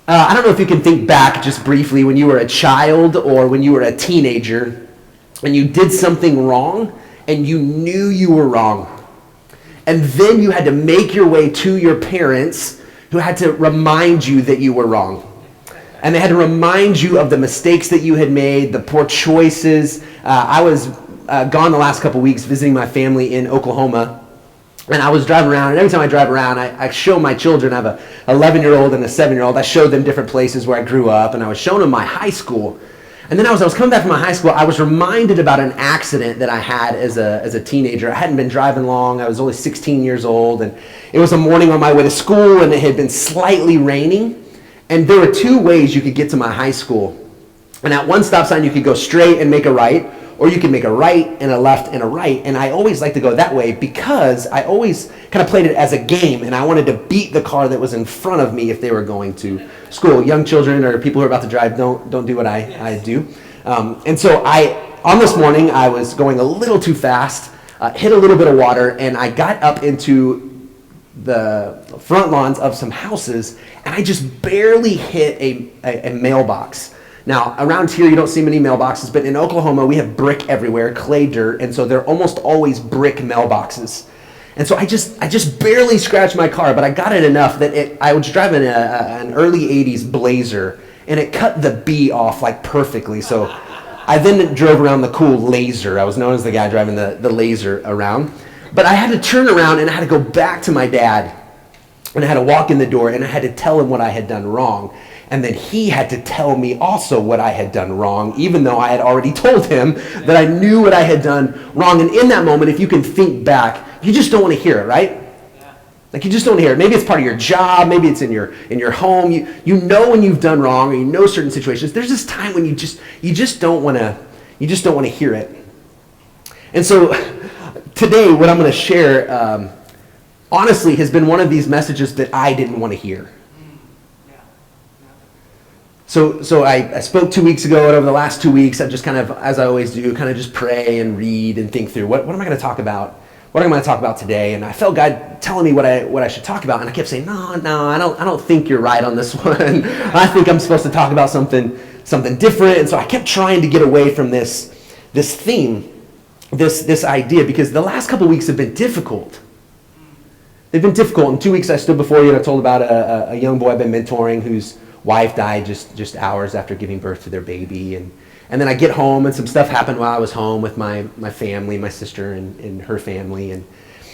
I don't know if you can think back just briefly when you were a child or when you were a teenager and you did something wrong and you knew you were wrong. And then you had to make your way to your parents who had to remind you that you were wrong. And they had to remind you of the mistakes that you had made, the poor choices. I was gone the last couple weeks visiting my family in Oklahoma. And I was driving around, and every time I drive around, I show my children, I have an 11-year-old and a 7-year-old. I showed them different places where I grew up, and I was showing them my high school. And then as I was coming back from my high school, I was reminded about an accident that I had as a teenager. I hadn't been driving long. I was only 16 years old, and it was a morning on my way to school, and it had been slightly raining. And there were two ways you could get to my high school. And at one stop sign, you could go straight and make a right, or you can make a right and a left and a right. And I always like to go that way because I always kind of played it as a game, and I wanted to beat the car that was in front of me if they were going to school. Young children or people who are about to drive don't do what I do. And so on this morning, I was going a little too fast, hit a little bit of water, and I got up into the front lawns of some houses, and I just barely hit a mailbox. Now, around here, you don't see many mailboxes, but in Oklahoma, we have brick everywhere, clay dirt, and so they're almost always brick mailboxes. And so I just barely scratched my car, but I got it enough that I was driving an early 80s Blazer, and it cut the B off like perfectly. So I then drove around the cool Laser. I was known as the guy driving the Laser around. But I had to turn around, and I had to go back to my dad, and I had to walk in the door, and I had to tell him what I had done wrong. And then he had to tell me also what I had done wrong, even though I had already told him that I knew what I had done wrong. And in that moment, if you can think back, you just don't want to hear it, right? Like you just don't hear it. Maybe it's part of your job. Maybe it's in your home. You know when you've done wrong, or you know certain situations. There's this time when you just don't want to hear it. And so today, what I'm going to share, honestly, has been one of these messages that I didn't want to hear. So I spoke 2 weeks ago, and over the last 2 weeks, I just kind of, as I always do, kind of just pray and read and think through what am I going to talk about? What am I going to talk about today? And I felt God telling me what I should talk about, and I kept saying, no, I don't think you're right on this one. I think I'm supposed to talk about something different. And so I kept trying to get away from this theme, this idea, because the last couple weeks have been difficult. They've been difficult. In 2 weeks, I stood before you and I told about a young boy I've been mentoring whose wife died just hours after giving birth to their baby, and then I get home and some stuff happened while I was home with my family, my sister and her family, and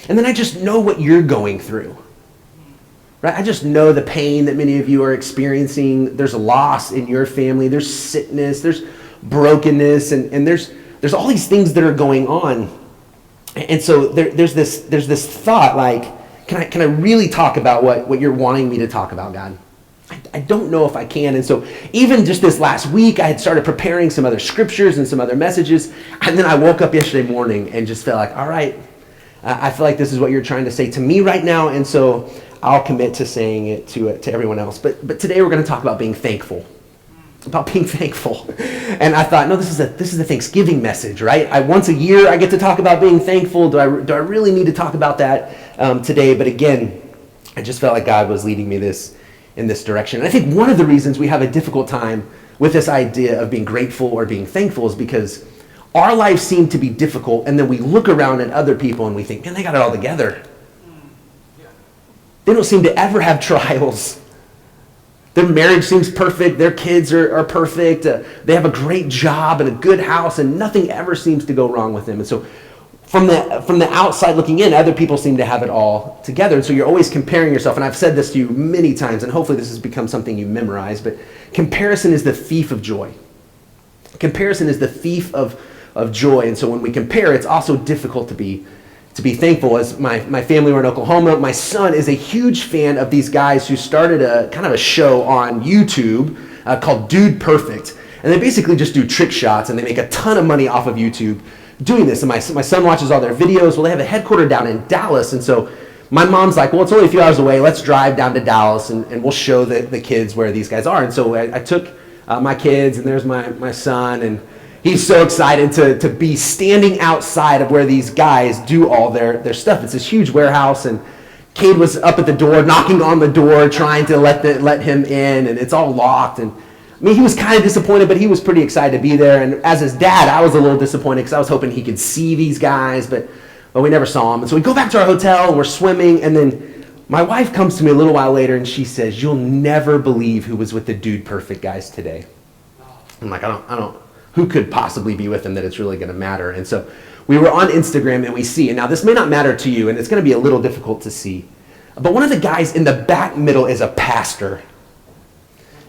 then I just know what you're going through, right? I just know the pain that many of you are experiencing. There's loss in your family, there's sickness, there's brokenness, and there's all these things that are going on, and so there's this thought like, can I really talk about what you're wanting me to talk about, God? I don't know if I can. And so even just this last week, I had started preparing some other scriptures and some other messages. And then I woke up yesterday morning and just felt like, all right, I feel like this is what you're trying to say to me right now. And so I'll commit to saying it to everyone else. But today we're going to talk about being thankful. About being thankful. And I thought, no, this is a Thanksgiving message, right? Once a year I get to talk about being thankful. Do I really need to talk about that today? But again, I just felt like God was leading me in this direction. And I think one of the reasons we have a difficult time with this idea of being grateful or being thankful is because our lives seem to be difficult, and then we look around at other people and we think, man, they got it all together. They don't seem to ever have trials. Their marriage seems perfect. Their kids are perfect. They have a great job and a good house, and nothing ever seems to go wrong with them. And so from the outside looking in, other people seem to have it all together. And so you're always comparing yourself. And I've said this to you many times, and hopefully this has become something you memorize, but comparison is the thief of joy. Comparison is the thief of joy. And so when we compare, it's also difficult to be thankful. As my family were in Oklahoma, my son is a huge fan of these guys who started a kind of a show on YouTube called Dude Perfect. And they basically just do trick shots, and they make a ton of money off of YouTube doing this. And my son watches all their videos. Well, they have a headquarters down in Dallas, and so my mom's like, well, it's only a few hours away. Let's drive down to Dallas, and we'll show the kids where these guys are. And so I took my kids, and there's my son, and he's so excited to be standing outside of where these guys do all their stuff. It's this huge warehouse, and Cade was up at the door, knocking on the door, trying to let him in, and it's all locked. And I mean, he was kind of disappointed, but he was pretty excited to be there. And as his dad, I was a little disappointed because I was hoping he could see these guys, but we never saw him. And so we go back to our hotel, and we're swimming, and then my wife comes to me a little while later, and she says, "You'll never believe who was with the Dude Perfect guys today." I'm like, I don't, who could possibly be with him that it's really going to matter? And so we were on Instagram, and we see, and now this may not matter to you, and it's going to be a little difficult to see, but one of the guys in the back middle is a pastor.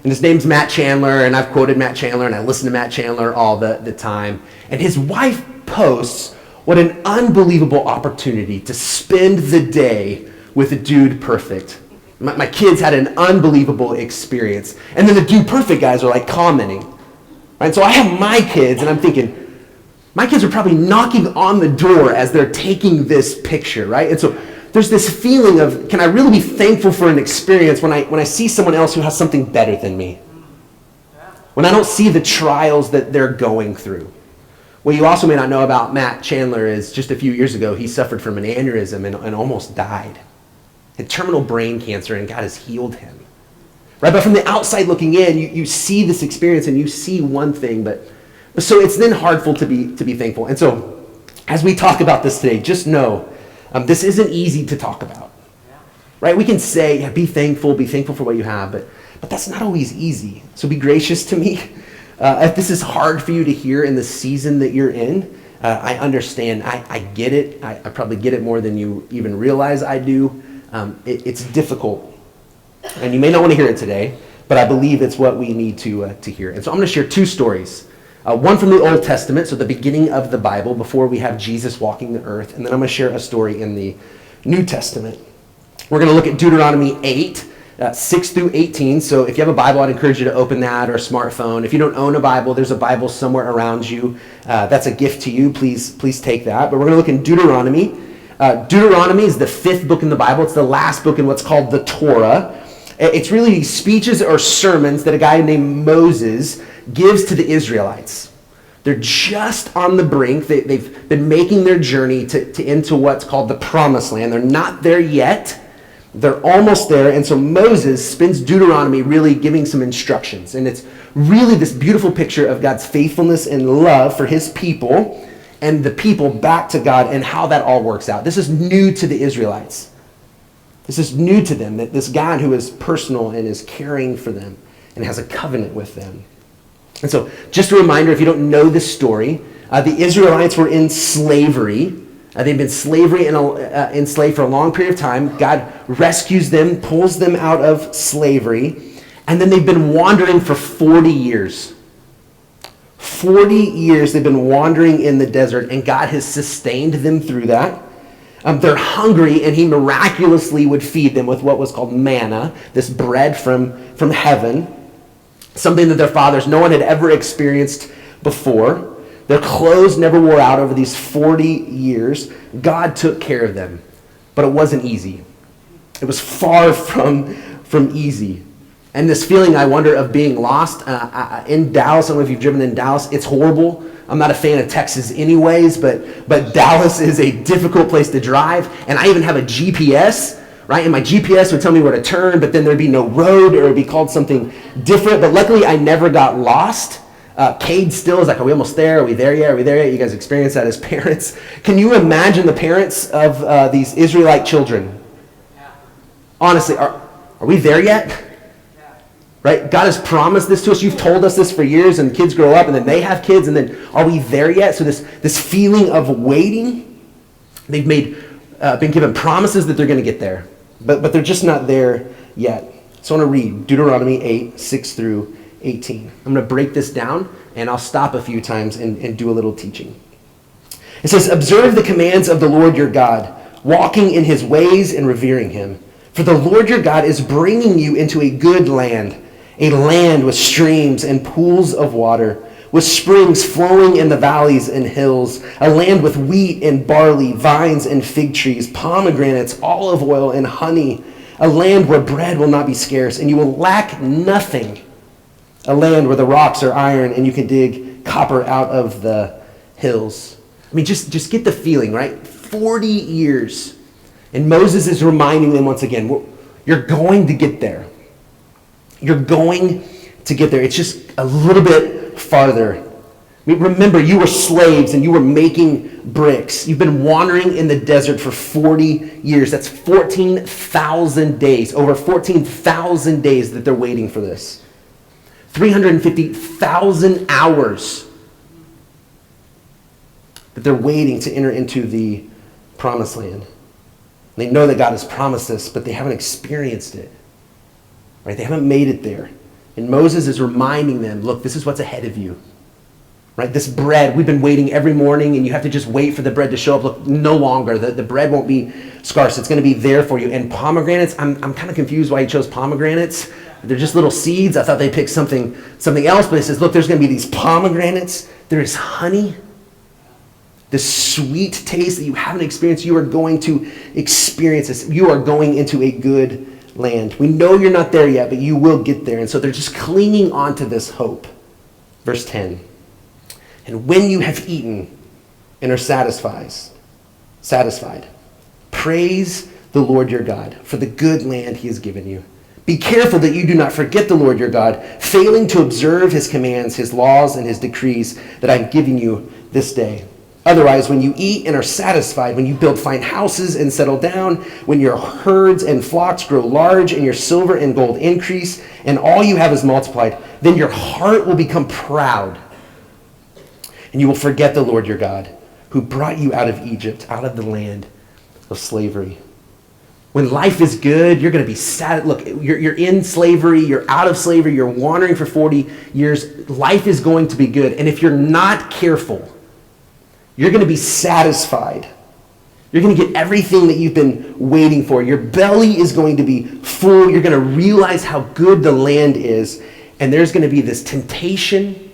And his name's Matt Chandler, and I've quoted Matt Chandler, and I listen to Matt Chandler all the time. And his wife posts, what an unbelievable opportunity to spend the day with a Dude Perfect. My kids had an unbelievable experience. And then the Dude Perfect guys are like commenting. Right? So I have my kids, and I'm thinking, my kids are probably knocking on the door as they're taking this picture, right? And so there's this feeling of, can I really be thankful for an experience when I see someone else who has something better than me? When I don't see the trials that they're going through. What you also may not know about Matt Chandler is just a few years ago, he suffered from an aneurysm and almost died. Had terminal brain cancer, and God has healed him. Right? But from the outside looking in, you see this experience and you see one thing, but so it's then hardful to be thankful. And so as we talk about this today, just know this isn't easy to talk about, right? We can say, yeah, be thankful for what you have, but that's not always easy. So be gracious to me. If this is hard for you to hear in the season that you're in, I understand. I get it. I probably get it more than you even realize I do. It's difficult, and you may not want to hear it today, but I believe it's what we need to hear. And so I'm going to share two stories. One from the Old Testament, so the beginning of the Bible, before we have Jesus walking the earth. And then I'm going to share a story in the New Testament. We're going to look at Deuteronomy 8, 6 through 18. So if you have a Bible, I'd encourage you to open that, or a smartphone. If you don't own a Bible, there's a Bible somewhere around you. That's a gift to you. Please take that. But we're going to look in Deuteronomy. Deuteronomy is the fifth book in the Bible. It's the last book in what's called the Torah. It's really speeches or sermons that a guy named Moses gives to the Israelites. They're just on the brink. They've been making their journey to into what's called the Promised Land. They're not there yet. They're almost there. And so Moses spends Deuteronomy really giving some instructions. And it's really this beautiful picture of God's faithfulness and love for his people and the people back to God and how that all works out. This is new to the Israelites. This is new to them, that this God who is personal and is caring for them and has a covenant with them. And so just a reminder, if you don't know this story, the Israelites were in slavery. They've been enslaved for a long period of time. God rescues them, pulls them out of slavery, and then they've been wandering for 40 years. 40 years they've been wandering in the desert, and God has sustained them through that. They're hungry, and he miraculously would feed them with what was called manna, this bread from heaven, something that their fathers, no one had ever experienced before. Their clothes never wore out over these 40 years. God took care of them, but it wasn't easy. It was far from easy. And this feeling, I wonder, of being lost in Dallas, I don't know if you've driven in Dallas, it's horrible. I'm not a fan of Texas anyways, but Dallas is a difficult place to drive. And I even have a GPS, right? And my GPS would tell me where to turn, but then there'd be no road, or it'd be called something different. But luckily, I never got lost. Cade still is like, are we almost there? Are we there yet? Are we there yet? You guys experience that as parents. Can you imagine the parents of these Israelite children? Yeah. Honestly, are we there yet? Right? God has promised this to us. You've told us this for years, and kids grow up, and then they have kids, and then are we there yet? So this feeling of waiting, they've been given promises that they're going to get there, but they're just not there yet. So I want to read Deuteronomy 8, 6 through 18. I'm going to break this down, and I'll stop a few times and do a little teaching. It says, "Observe the commands of the Lord your God, walking in his ways and revering him. For the Lord your God is bringing you into a good land, a land with streams and pools of water, with springs flowing in the valleys and hills, a land with wheat and barley, vines and fig trees, pomegranates, olive oil and honey, a land where bread will not be scarce, and you will lack nothing, a land where the rocks are iron, and you can dig copper out of the hills." I mean, just get the feeling, right? 40 years And Moses is reminding them once again, you're going to get there. You're going to get there. It's just a little bit farther. I mean, remember, you were slaves and you were making bricks. You've been wandering in the desert for 40 years. That's 14,000 days, over 14,000 days that they're waiting for this. 350,000 hours that they're waiting to enter into the promised land. They know that God has promised this, but they haven't experienced it. Right? They haven't made it there. And Moses is reminding them, look, this is what's ahead of you. Right? This bread, we've been waiting every morning, and you have to just wait for the bread to show up. Look, no longer. The bread won't be scarce. It's going to be there for you. And pomegranates, I'm kind of confused why he chose pomegranates. They're just little seeds. I thought they picked something else, but it says, look, there's going to be these pomegranates. There is honey. The sweet taste that you haven't experienced, you are going to experience this. You are going into a good land. We know you're not there yet, but you will get there. And so they're just clinging on to this hope. Verse 10. And when you have eaten and are satisfied, praise the Lord your God for the good land he has given you. Be careful that you do not forget the Lord your God, failing to observe his commands, his laws, and his decrees that I'm giving you this day. Otherwise, when you eat and are satisfied, when you build fine houses and settle down, when your herds and flocks grow large and your silver and gold increase, and all you have is multiplied, then your heart will become proud, and you will forget the Lord your God, who brought you out of Egypt, out of the land of slavery. When life is good, you're going to be sad. Look, you're in slavery, you're out of slavery, you're wandering for 40 years. Life is going to be good. And if you're not careful, you're going to be satisfied. You're going to get everything that you've been waiting for. Your belly is going to be full. You're going to realize how good the land is. And there's going to be this temptation.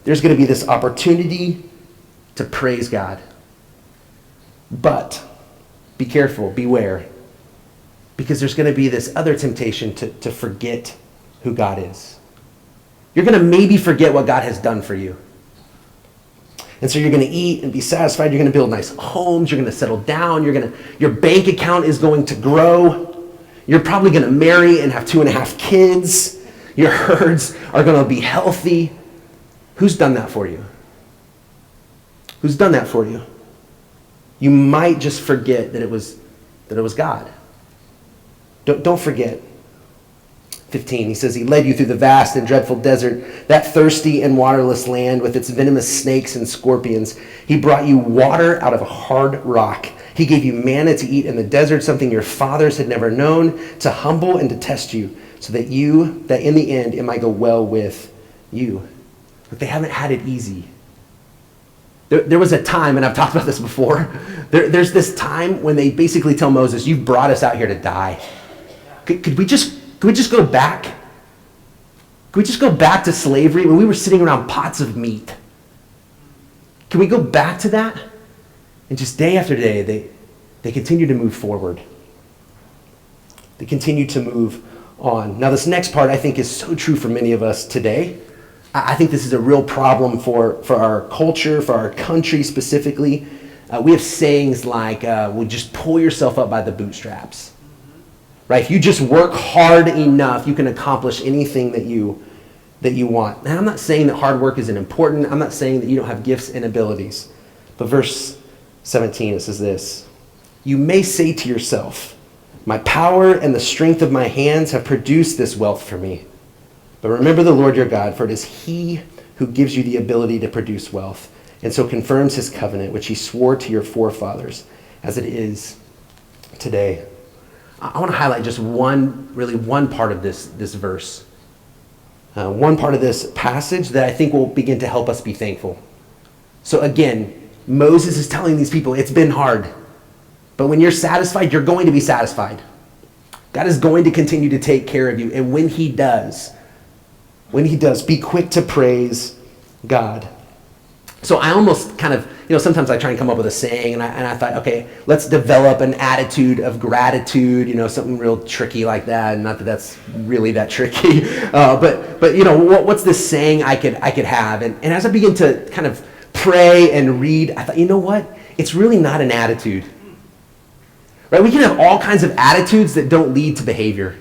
There's going to be this opportunity to praise God. But be careful, beware. Because there's going to be this other temptation to forget who God is. You're going to maybe forget what God has done for you. And so you're going to eat and be satisfied. You're going to build nice homes. You're going to settle down. Your bank account is going to grow. You're probably going to marry and have 2.5 kids. Your herds are going to be healthy. Who's done that for you? Who's done that for you? You might just forget that it was God. Don't forget. 15, he says, he led you through the vast and dreadful desert, that thirsty and waterless land with its venomous snakes and scorpions. He brought you water out of a hard rock. He gave you manna to eat in the desert, something your fathers had never known, to humble and to test you, so that in the end it might go well with you. But they haven't had it easy. There was a time, and I've talked about this before, there's this time when they basically tell Moses, you've brought us out here to die. Could we just go back? Could we just go back to slavery when we were sitting around pots of meat? Can we go back to that? And just day after day, they continue to move forward. They continue to move on. Now, this next part I think is so true for many of us today. I think this is a real problem for our culture, for our country specifically. We have sayings like, well, just pull yourself up by the bootstraps. Right? If you just work hard enough, you can accomplish anything that you want. Now, I'm not saying that hard work isn't important. I'm not saying that you don't have gifts and abilities. But verse 17, it says this. You may say to yourself, my power and the strength of my hands have produced this wealth for me. But remember the Lord your God, for it is he who gives you the ability to produce wealth, and so confirms his covenant, which he swore to your forefathers, as it is today. I want to highlight just one part of this verse. One part of this passage that I think will begin to help us be thankful. So again, Moses is telling these people, it's been hard. But when you're satisfied, you're going to be satisfied. God is going to continue to take care of you. And when he does, be quick to praise God. So I almost kind of, sometimes I try and come up with a saying, and I thought, okay, let's develop an attitude of gratitude, something real tricky like that. And not that that's really that tricky, but what's this saying I could have? And as I begin to kind of pray and read, I thought, you know what? It's really not an attitude. Right? We can have all kinds of attitudes that don't lead to behavior.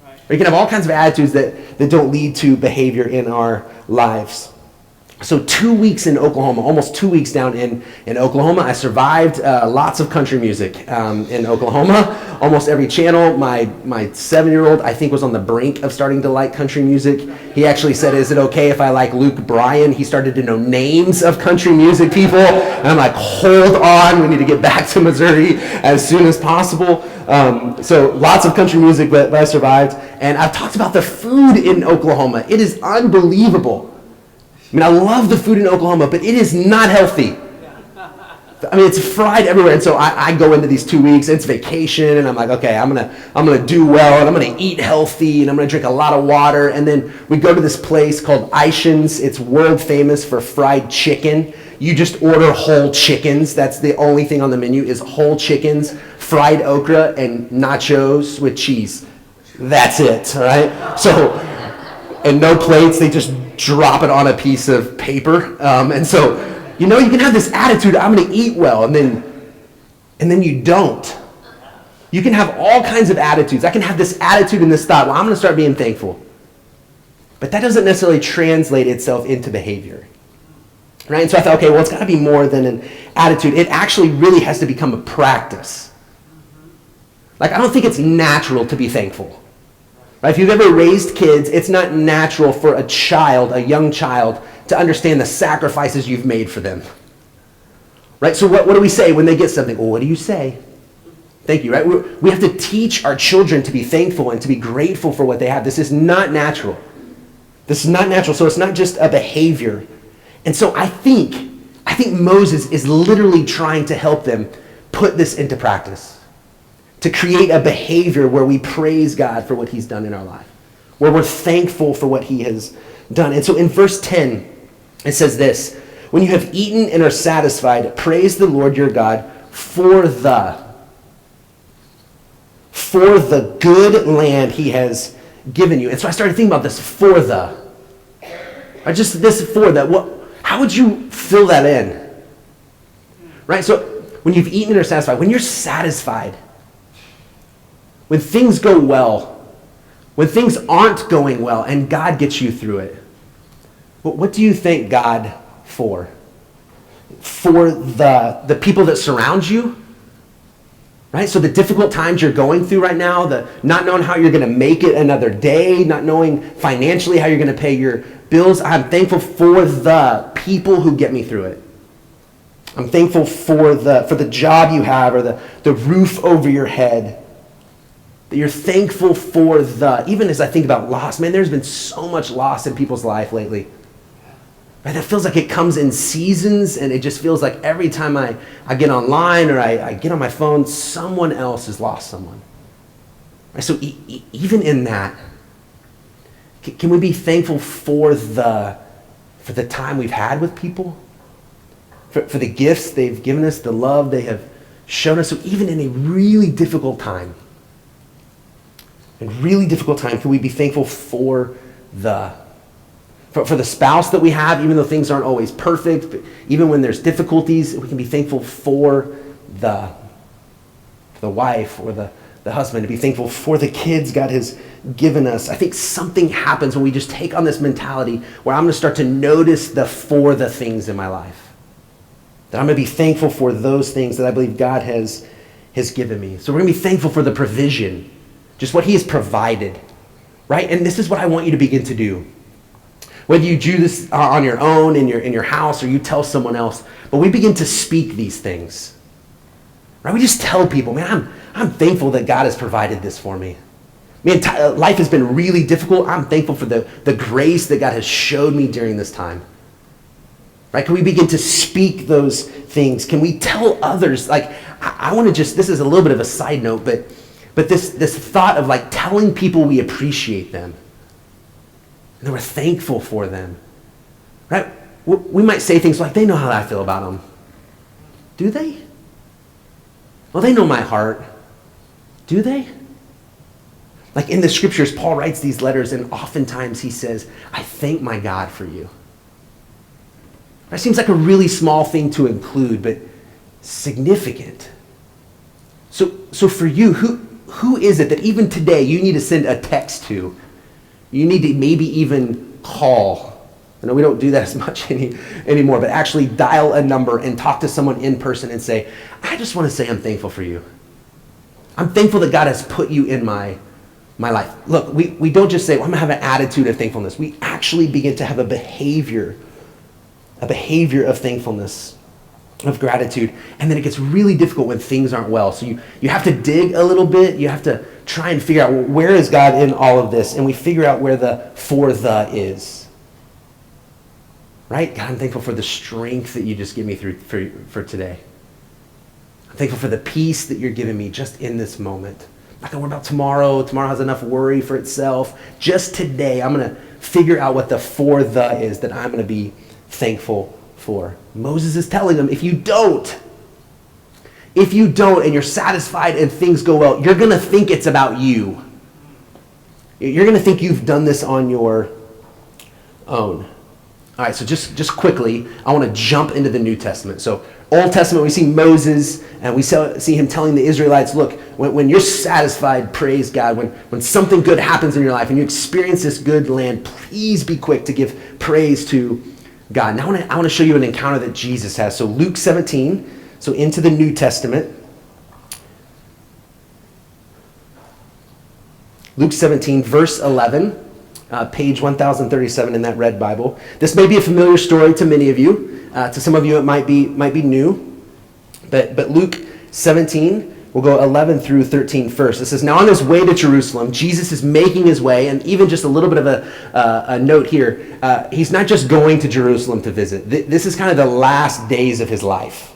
Right? You can have all kinds of attitudes that don't lead to behavior in our lives. So 2 weeks in Oklahoma, almost 2 weeks down in Oklahoma, I survived lots of country music in Oklahoma. Almost every channel. My 7-year-old, I think, was on the brink of starting to like country music. He actually said, is it okay if I like Luke Bryan? He started to know names of country music people. And I'm like, hold on, we need to get back to Missouri as soon as possible. So lots of country music, but I survived. And I've talked about the food in Oklahoma. It is unbelievable. I mean, I love the food in Oklahoma, but it is not healthy. I mean, it's fried everywhere. And so I go into these 2 weeks, it's vacation, and I'm like, okay, I'm gonna do well, and I'm gonna eat healthy, and I'm gonna drink a lot of water. And then we go to this place called Ishans. It's world famous for fried chicken. You just order whole chickens. That's the only thing on the menu is whole chickens, fried okra, and nachos with cheese. That's it, all right? So, and no plates, they just drop it on a piece of paper. And so, you know, you can have this attitude, I'm going to eat well, and then you don't. You can have all kinds of attitudes. I can have this attitude and this thought, well, I'm going to start being thankful. But that doesn't necessarily translate itself into behavior. Right? And so I thought, okay, well, it's got to be more than an attitude. It actually really has to become a practice. Like, I don't think it's natural to be thankful. Right? If you've ever raised kids, it's not natural for a child, a young child, to understand the sacrifices you've made for them. Right? So what do we say when they get something? Well, what do you say? Thank you, right? We have to teach our children to be thankful and to be grateful for what they have. This is not natural. This is not natural, so it's not just a behavior. And so I think Moses is literally trying to help them put this into practice. To create a behavior where we praise God for what he's done in our life, where we're thankful for what he has done. And so in verse 10, it says this, when you have eaten and are satisfied, praise the Lord your God for the good land he has given you. And so I started thinking about this for the. Or just this for the. How would you fill that in? Right? So when you've eaten and are satisfied, when you're satisfied, when things go well, when things aren't going well, and God gets you through it, what do you thank God for? For the people that surround you? Right? So the difficult times you're going through right now, the not knowing how you're going to make it another day, not knowing financially how you're going to pay your bills, I'm thankful for the people who get me through it. I'm thankful for the job you have or the roof over your head. That you're thankful for even as I think about loss, man, there's been so much loss in people's life lately. Right? It feels like it comes in seasons, and it just feels like every time I get online or I get on my phone, someone else has lost someone. Right? So even in that, can we be thankful for the time we've had with people? For the gifts they've given us, the love they have shown us. So even in a really difficult time, can we be thankful for the spouse that we have, even though things aren't always perfect, but even when there's difficulties, we can be thankful for the wife or the husband, to be thankful for the kids God has given us. I think something happens when we just take on this mentality where I'm going to start to notice for the things in my life. That I'm going to be thankful for those things that I believe God has given me. So we're going to be thankful for the provision, just what he has provided, right? And this is what I want you to begin to do. Whether you do this on your own, in your house, or you tell someone else, but we begin to speak these things, right? We just tell people, man, I'm thankful that God has provided this for me. Man, life has been really difficult. I'm thankful for the grace that God has showed me during this time. Right? Can we begin to speak those things? Can we tell others? Like, I want to this is a little bit of a side note, but this thought of like telling people we appreciate them and that we're thankful for them, right? We might say things like, they know how I feel about them. Do they? Well, they know my heart. Do they? Like in the scriptures, Paul writes these letters, and oftentimes he says, I thank my God for you. That seems like a really small thing to include, but significant. So for you, who is it that even today you need to send a text to? You need to maybe even call. I know we don't do that as much anymore, but actually dial a number and talk to someone in person and say, I just want to say I'm thankful for you. I'm thankful that God has put you in my life. Look, we don't just say, well, I'm going to have an attitude of thankfulness. We actually begin to have a behavior of thankfulness, of gratitude. And then it gets really difficult when things aren't well. So you have to dig a little bit. You have to try and figure out, well, where is God in all of this? And we figure out where the for the is. Right? God, I'm thankful for the strength that you just give me for today. I'm thankful for the peace that you're giving me just in this moment. I'm not going to worry about tomorrow. Tomorrow has enough worry for itself. Just today, I'm going to figure out what the for the is that I'm going to be thankful for. Moses is telling them, if you don't and you're satisfied and things go well, you're going to think it's about you. You're going to think you've done this on your own. All right, so just quickly, I want to jump into the New Testament. So Old Testament, we see Moses, and we see him telling the Israelites, look, when you're satisfied, praise God. When something good happens in your life and you experience this good land, please be quick to give praise to God. Now I want to show you an encounter that Jesus has. So Luke 17, so into the New Testament. Luke 17, verse 11. Page 1037 in that red Bible. This may be a familiar story to many of you. To some of you, it might be new. But Luke 17, we'll go 11 through 13 first. It says, now on his way to Jerusalem, Jesus is making his way, and even just a little bit of a note here, he's not just going to Jerusalem to visit. This is kind of the last days of his life.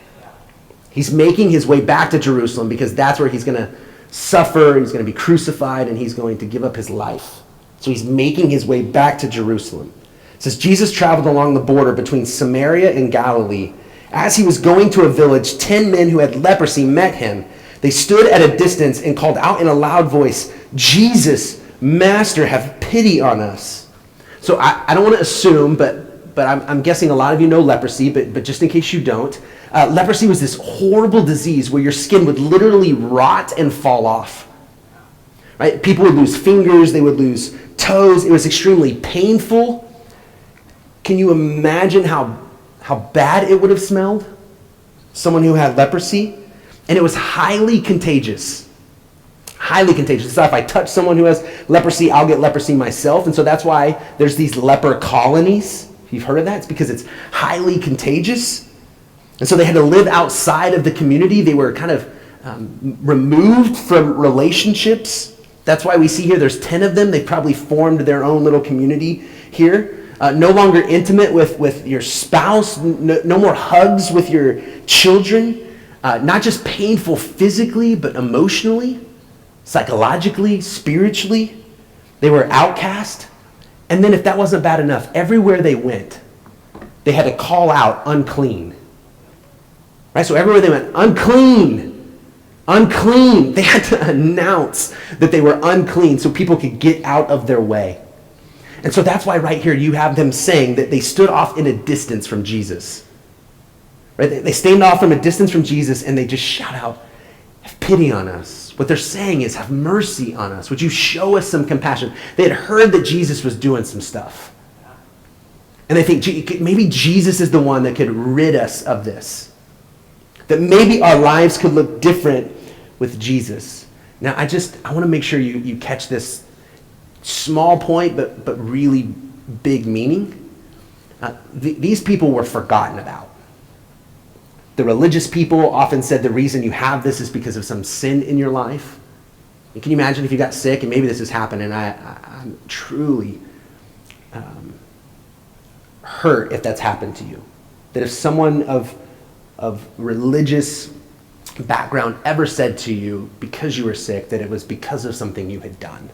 He's making his way back to Jerusalem because that's where he's going to suffer, he's going to be crucified, and he's going to give up his life. So he's making his way back to Jerusalem. It says, Jesus traveled along the border between Samaria and Galilee. As he was going to a village, 10 men who had leprosy met him. They stood at a distance and called out in a loud voice, Jesus, Master, have pity on us. So I don't want to assume, but I'm guessing a lot of you know leprosy, but just in case you don't, leprosy was this horrible disease where your skin would literally rot and fall off. Right? People would lose fingers, they would lose toes. It was extremely painful. Can you imagine how bad it would have smelled? Someone who had leprosy. And it was highly contagious. Highly contagious. So if I touch someone who has leprosy, I'll get leprosy myself. And so that's why there's these leper colonies. If you've heard of that, it's because it's highly contagious. And so they had to live outside of the community. They were kind of removed from relationships. That's why we see here there's 10 of them. They probably formed their own little community here. No longer intimate with your spouse. No more hugs with your children. Not just painful physically, but emotionally, psychologically, spiritually. They were outcast. And then if that wasn't bad enough, everywhere they went, they had to call out unclean. Right? So everywhere they went, unclean. Unclean. They had to announce that they were unclean so people could get out of their way. And so that's why right here you have them saying that they stood off in a distance from Jesus. Right? They stand off from a distance from Jesus and they just shout out, have pity on us. What they're saying is, have mercy on us. Would you show us some compassion? They had heard that Jesus was doing some stuff. And they think maybe Jesus is the one that could rid us of this. That maybe our lives could look different with Jesus. Now, I want to make sure you catch this small point, but really big meaning. These people were forgotten about. The religious people often said the reason you have this is because of some sin in your life. And can you imagine if you got sick, and maybe this has happened, and I'm truly hurt if that's happened to you. That if someone of religious background ever said to you because you were sick that it was because of something you had done.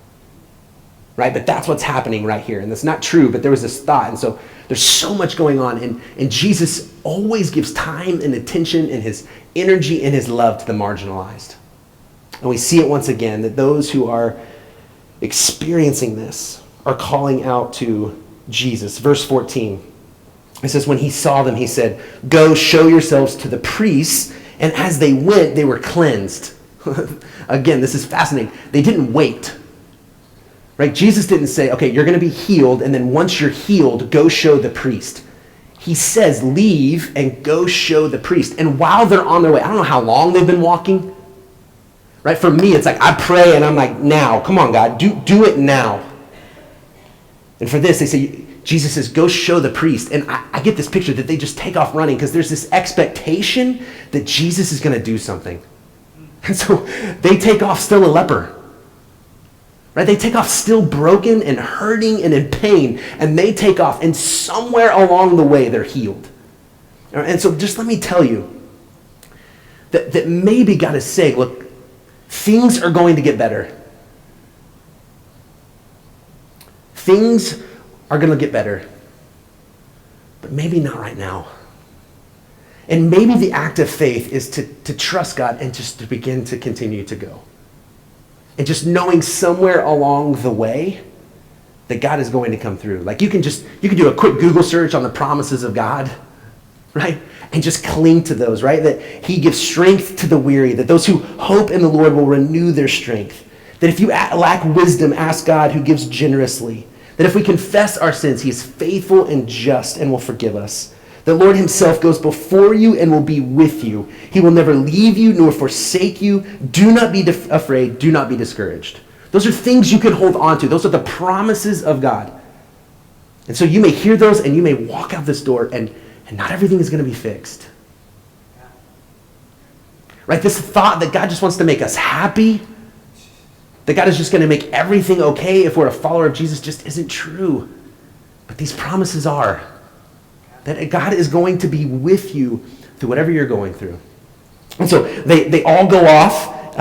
Right? But that's what's happening right here. And that's not true, but there was this thought. And so there's so much going on. And Jesus always gives time and attention and his energy and his love to the marginalized. And we see it once again, that those who are experiencing this are calling out to Jesus. Verse 14. It says, when he saw them, he said, go show yourselves to the priests. And as they went, they were cleansed. Again, this is fascinating. They didn't wait. Right? Jesus didn't say, okay, you're going to be healed, and then once you're healed, go show the priest. He says, leave and go show the priest. And while they're on their way, I don't know how long they've been walking. Right? For me, it's like I pray and I'm like, now, come on, God, do it now. And for this, they say, Jesus says, go show the priest. And I get this picture that they just take off running because there's this expectation that Jesus is going to do something. And so they take off still a leper. Right? They take off still broken and hurting and in pain, and they take off, and somewhere along the way they're healed. And so just let me tell you that maybe God is saying, look, things are going to get better. Things are going to get better, but maybe not right now. And maybe the act of faith is to trust God and just to begin to continue to go. And just knowing somewhere along the way that God is going to come through. Like you can do a quick Google search on the promises of God, right? And just cling to those, right? That he gives strength to the weary, that those who hope in the Lord will renew their strength. That if you lack wisdom, ask God who gives generously. That if we confess our sins, he is faithful and just and will forgive us. The Lord himself goes before you and will be with you. He will never leave you nor forsake you. Do not be afraid. Do not be discouraged. Those are things you can hold on to. Those are the promises of God. And so you may hear those and you may walk out this door and not everything is going to be fixed. Right? This thought that God just wants to make us happy, that God is just going to make everything okay if we're a follower of Jesus just isn't true. But these promises are. That God is going to be with you through whatever you're going through. And so they all go off.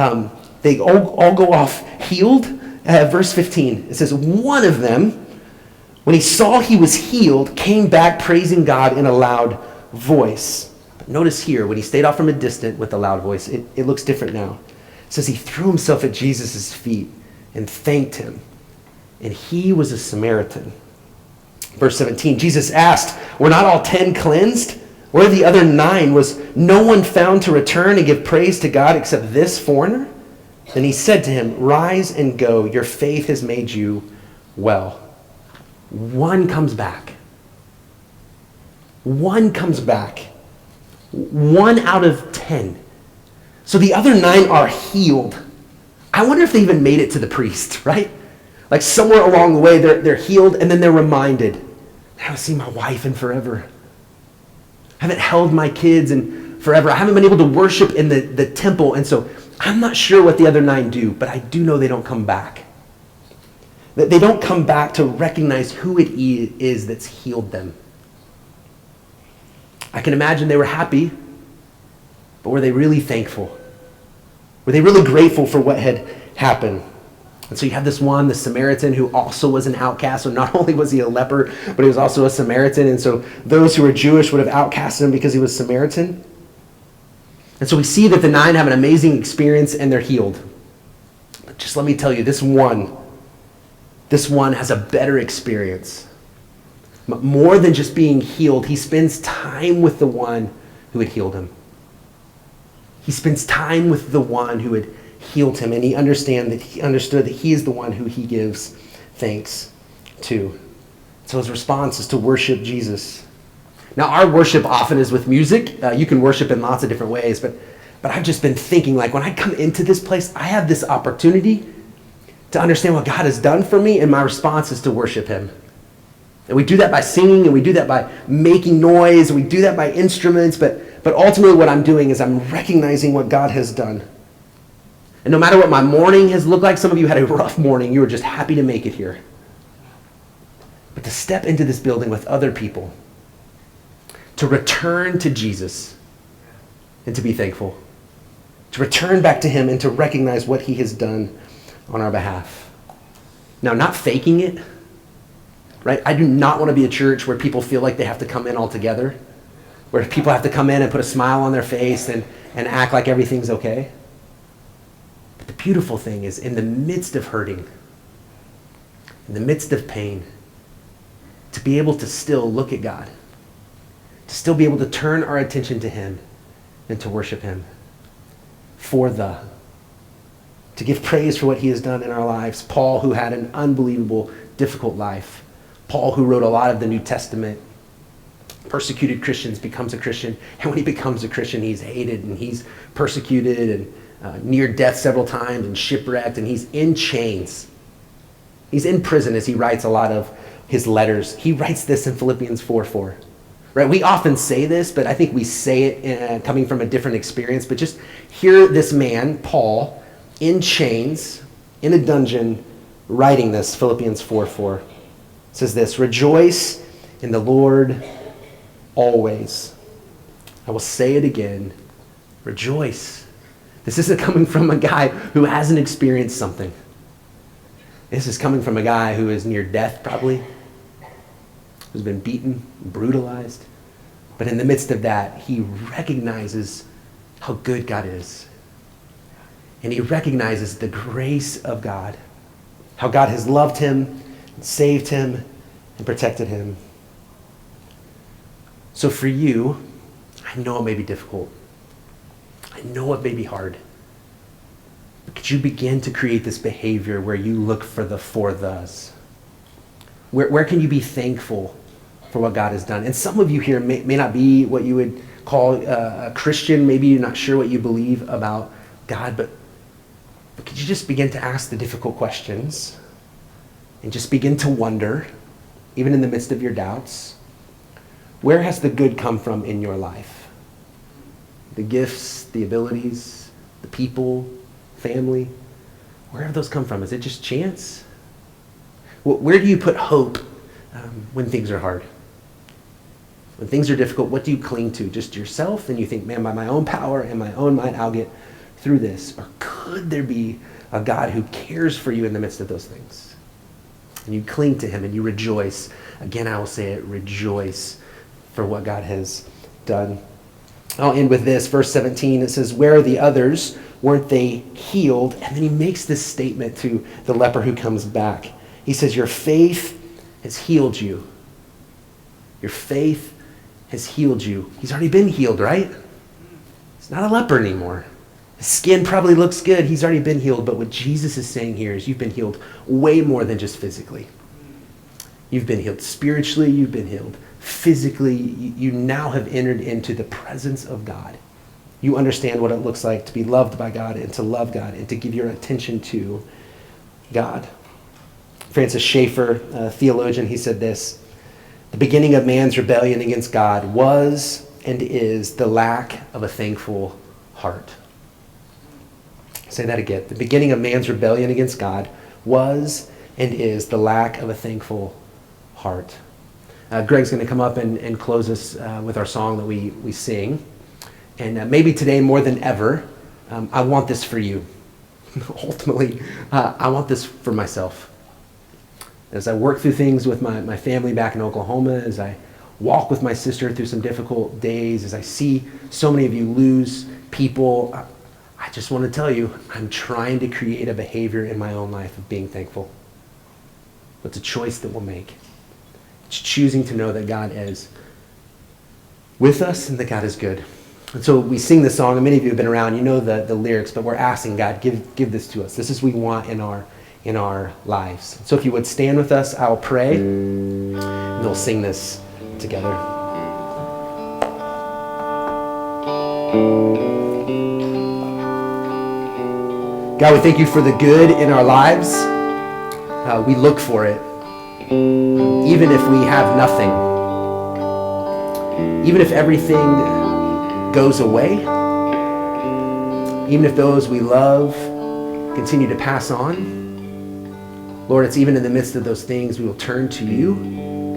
They all go off healed. Verse 15, it says, one of them, when he saw he was healed, came back praising God in a loud voice. But notice here, when he stayed off from a distance with a loud voice, it looks different now. It says he threw himself at Jesus' feet and thanked him. And he was a Samaritan. Verse 17, Jesus asked, were not all 10 cleansed? Where are the other 9? Was no one found to return and give praise to God except this foreigner? Then he said to him, rise and go. Your faith has made you well. One comes back. One comes back. 1 out of 10. So the other 9 are healed. I wonder if they even made it to the priest, right? Like somewhere along the way, they're healed, and then they're reminded, I haven't seen my wife in forever. I haven't held my kids in forever. I haven't been able to worship in the temple, and so I'm not sure what the other 9 do, but I do know they don't come back. That they don't come back to recognize who it is that's healed them. I can imagine they were happy, but were they really thankful? Were they really grateful for what had happened? And so you have this one, the Samaritan, who also was an outcast. So not only was he a leper, but he was also a Samaritan. And so those who were Jewish would have outcasted him because he was Samaritan. And so we see that the 9 have an amazing experience and they're healed. But just let me tell you, this one has a better experience. More than just being healed, he spends time with the one who had healed him. He spends time with the one who had healed him, and he understood that he is the one who he gives thanks to. So his response is to worship Jesus. Now, our worship often is with music. You can worship in lots of different ways, but I've just been thinking, like, when I come into this place, I have this opportunity to understand what God has done for me, and my response is to worship him. And we do that by singing, and we do that by making noise, and we do that by instruments, but ultimately what I'm doing is I'm recognizing what God has done. And no matter what my morning has looked like, some of you had a rough morning, you were just happy to make it here. But to step into this building with other people, to return to Jesus and to be thankful, to return back to him and to recognize what he has done on our behalf. Now, not faking it, right? I do not want to be a church where people feel like they have to come in all together, where people have to come in and put a smile on their face and act like everything's okay. But the beautiful thing is, in the midst of hurting, in the midst of pain, to be able to still look at God, to still be able to turn our attention to him and to worship him for the to give praise for what he has done in our lives. Paul, who had an unbelievable, difficult life. Paul, who wrote a lot of the New Testament. Persecuted Christians, becomes a Christian. And when he becomes a Christian, he's hated and he's persecuted and near death several times and shipwrecked, and he's in chains. He's in prison as he writes a lot of his letters. He writes this in Philippians 4:4. Right? We often say this, but I think we say it coming from a different experience. But just hear this man, Paul, in chains, in a dungeon, writing this, Philippians 4:4. It says this, "Rejoice in the Lord always." I will say it again, rejoice. This isn't coming from a guy who hasn't experienced something. This is coming from a guy who is near death, probably, who's been beaten, brutalized. But in the midst of that, he recognizes how good God is. And he recognizes the grace of God, how God has loved him, saved him, and protected him. So for you, I know it may be difficult. I know it may be hard. But could you begin to create this behavior where you look for the for thes? Where can you be thankful for what God has done? And some of you here may not be what you would call a Christian. Maybe you're not sure what you believe about God, but could you just begin to ask the difficult questions and just begin to wonder, even in the midst of your doubts, where has the good come from in your life? The gifts, the abilities, the people, family, where have those come from? Is it just chance? Where do you put hope when things are hard? When things are difficult, what do you cling to? Just yourself? And you think, man, by my own power and my own might, I'll get through this. Or could there be a God who cares for you in the midst of those things? And you cling to him and you rejoice. Again, I will say it, rejoice for what God has done. I'll end with this, verse 17. It says, "Where are the others? Weren't they healed?" And then he makes this statement to the leper who comes back. He says, "Your faith has healed you." Your faith has healed you. He's already been healed, right? He's not a leper anymore. His skin probably looks good. He's already been healed. But what Jesus is saying here is you've been healed way more than just physically. You've been healed spiritually. You've been healed physically. You now have entered into the presence of God. You understand what it looks like to be loved by God and to love God and to give your attention to God. Francis Schaeffer, a theologian, he said this, "The beginning of man's rebellion against God was and is the lack of a thankful heart." I'll say that again. The beginning of man's rebellion against God was and is the lack of a thankful heart. Greg's going to come up and close us with our song that we sing. And maybe today more than ever, I want this for you. Ultimately, I want this for myself. As I work through things with my family back in Oklahoma, as I walk with my sister through some difficult days, as I see so many of you lose people, I just want to tell you, I'm trying to create a behavior in my own life of being thankful. It's a choice that we'll make. It's choosing to know that God is with us and that God is good. And so we sing this song, and many of you have been around, you know the lyrics, but we're asking God, give this to us. This is what we want in our lives. So if you would stand with us, I'll pray, and we'll sing this together. God, we thank you for the good in our lives. We look for it, even if we have nothing. Even if everything goes away, even if those we love continue to pass on, Lord, it's even in the midst of those things we will turn to you,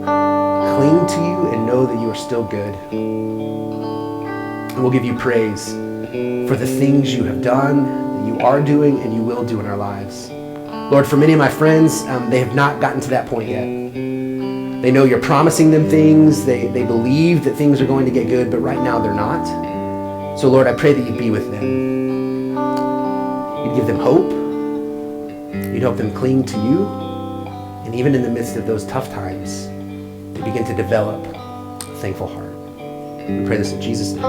cling to you, and know that you are still good. And we'll give you praise for the things you have done, that you are doing, and you will do in our lives. Lord, for many of my friends, they have not gotten to that point yet. They know you're promising them things. They believe that things are going to get good, but right now they're not. So Lord, I pray that you'd be with them. You'd give them hope. You'd help them cling to you. And even in the midst of those tough times, they begin to develop a thankful heart. We pray this in Jesus' name.